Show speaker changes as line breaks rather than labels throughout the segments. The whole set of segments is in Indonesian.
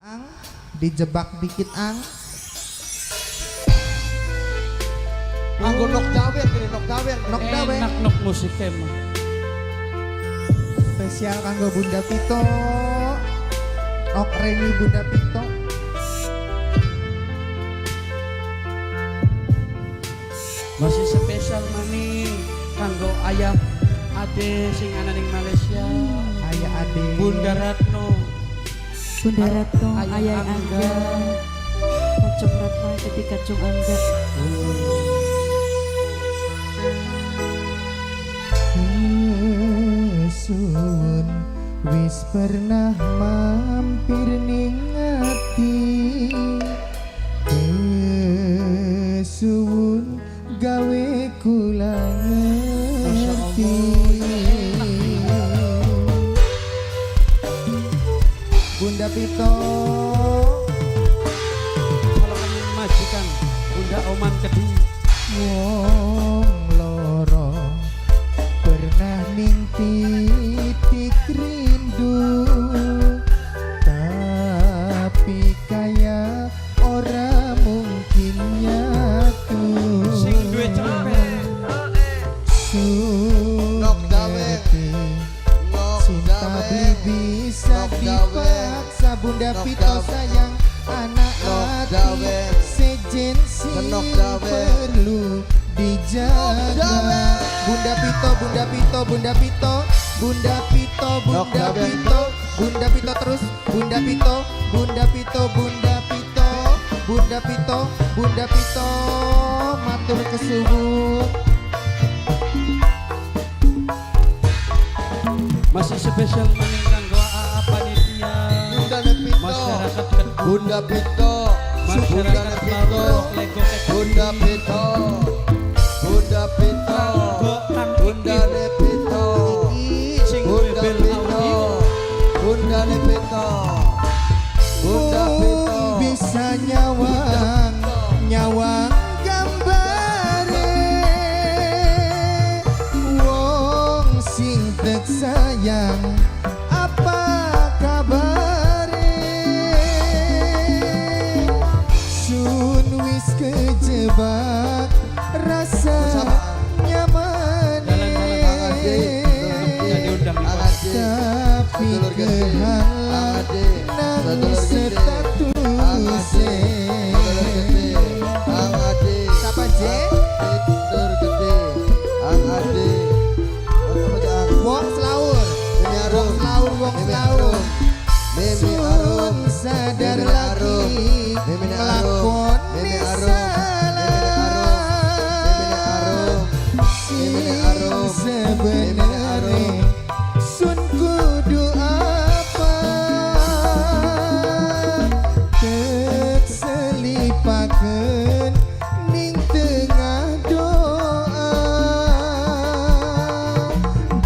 Ang dijebak dikit ang
Anggo nok dawer kini nok dawer.
nok dawe
enak nok musik emang.
spesial kanggo Bunda Pito nok Reni Bunda Pito
Masih spesial maning kanggo ayam ade sing ana ning Malaysia.
ayah ade
Bunda Ratno.
Bunda Ratno,
Ayah
Ayah
Angga.
Angga, Pocong Ratno ketika Cung Angga.
Sun wis pernah mampir ning ati suwun gawe kula ngerti Bunda Pito
Kalau kami majikan Bunda Oman Keding.
wong loro pernah ning titik rindu tapi kaya ora mungkin nyatu
Sing duwe cepet.
Nok dawe. Nok
cinta
dawe.
bisa
Nok dawe.
dipaksa Bunda
Nok
Pito
dawe.
sayang anak
Nok
hati
dawe.
sejensi
Nok dawe.
perlu dijaga
dawe.
Bunda Pito Bunda Pito Bunda Pito Bunda Pito
Nok
Bunda
dawe.
Pito Bunda Pito terus Bunda Pito Bunda Pito Bunda Pito Bunda Pito Bunda Pito matur kesuwun
Masih spesial maning kanggo AA panitia.
Bunda Nepito.
Masyarakat Kedung.
Bunda Pito. Bunda
Masyarakat
Nepito.
Marok Lego
Bunda Pito. Bunda Pito. Bunda Nepito.
sing
Bunda
bebel
Pito.
audio.
Bunda Nepito. Bunda Pito.
bisa nyawang nyawang gambare wong sing tek sayang apa kabare sun wis kejebak rasa nyamane
Yang diundang di
Angade.
tapi
Sedulur gede.
kehalang
Angade.
nangis
Sedulur gede.
status
Sedulur gede. Angade.
Siapa, J?
Sedulur gede. Angade. Apa Jang?
Wong selaur
Mimi Arum.
wong
Mimi
selaur
Arum. Mimi Arum.
Sun sadar
Mimi Arum.
lagi
Mimi Arum.
ngelakoni
Mimi Arum.
salah
Mimi
sing
Arum.
sebenere sun kudu apa keselipakeun ning tengah doa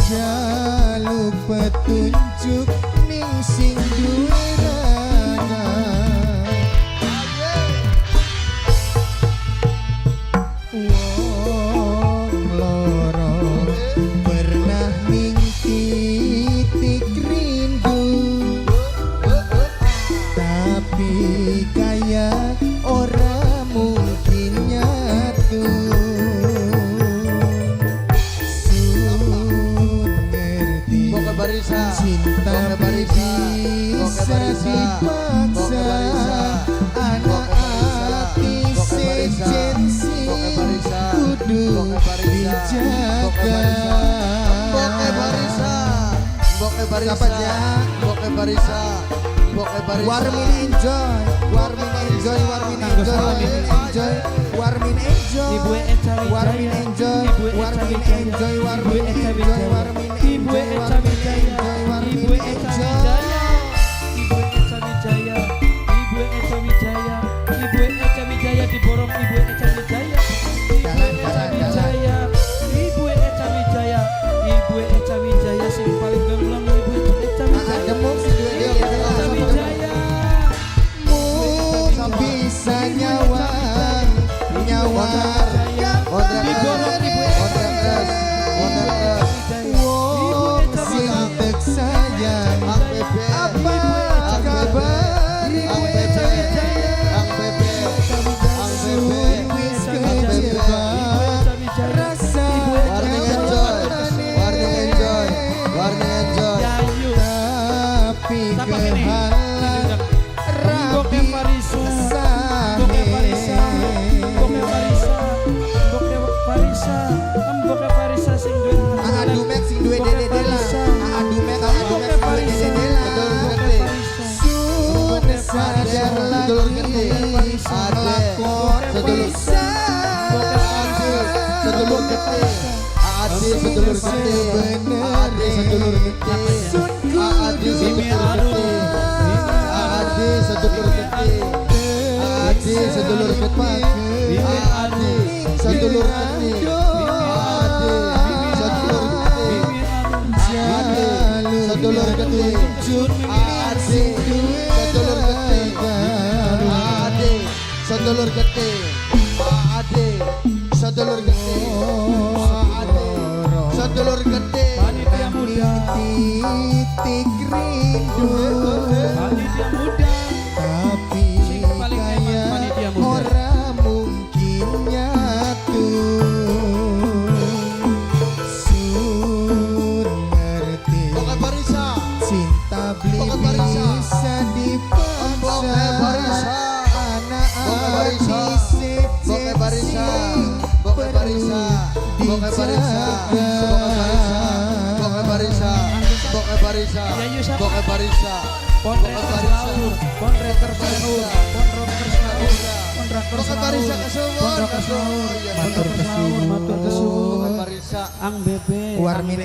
jaluk petunjuk ning sing duwe rana wong loro pernah ning titik rindu tapi kaya ora mungkin nyatu sun ngerti
Boke barisa.
cinta
Boke barisa.
bisa
Boke barisa.
dipaksa
Boke barisa.
anak hati
Boke barisa.
sejensi
Boke barisa.
kudu
Boke barisa.
dijaga
Boke barisa. Boke barisa.
Siapa, Jang?
Boke barisa. Boke barisa.
Warmin enjoy, Warmin enjoy, Warmin enjoy, enjoy, Warmin enjoy,
Ibu Eca Wijaya.
Warmin enjoy,
Ibu Eca
Warmin
Wijaya.
enjoy,
Ibu
Warmin
Eca
enjoy,
Wijaya.
Warmin
Ibu
enjoy,
Eca
Warmin
Wijaya.
enjoy, Warmin
Ibu Eca
enjoy.
Wijaya. Ibu Eca Wijaya. Ibu Eca Wijaya. Ibu Eca Wijaya diborong Ibu Eca Wijaya. Ibu
Jalan,
Eca
jalan,
Wijaya. Ibu Eca Wijaya. Ibu Eca Wijaya sing paling gemblang Ibu Eca
Ah,
Wijaya.
demuk si duit dia,
Ibu Eca Wijaya.
Mung bisa nyawang, nyawang,
Kontrak
Diborong
es.
Ibu Eca
Kontrak es. Kontrak es.
wong sing tek sayang.
Ang bebe.
ini. Boke Farisa, Boke Farisa, Boke Farisa, Boke Farisa, Boke Farisa sing duwe.
Aduh mek sing duwe dede lah. Aduh mek
Boke Farisa, Boke Farisa.
Sun sadar lagi lakon bisa.
sedulur gede Ade sedulur gede Ade sedulur gede Ade sedulur gede Ade sedulur gede Ade sedulur gede Ade sedulur gede Ade sedulur gede Ade sedulur gede Ade sedulur gede Ade sedulur gede Ade sedulur gede
Panitia muda,
titik rindu
panitia muda,
tapi
sing paling hebat panitia muda.
orang mungkin nyatu sun ngerti
Boke Barisa
cinta beli
Boke Barisa.
bisa dipaksa
Boke Barisa.
anak
Boke Barisa. Boke Barisa Boke Barisa Boke Barisa Boke Barisa Boke Barisa
Ya, Yusuf.
Boke Barisa
Pon
Boke
Reker
Barisa
Selaur, Pon Reker Selaur, Pon Reker Selaur, Pon Reker
Boke
Selaur,
Barisa kesuwun
Pon Reker Selaur,
kesuwun
Pon Reker Selaur, matur
Boke
kesuwun,
Barisa
ang bebe,
Warmin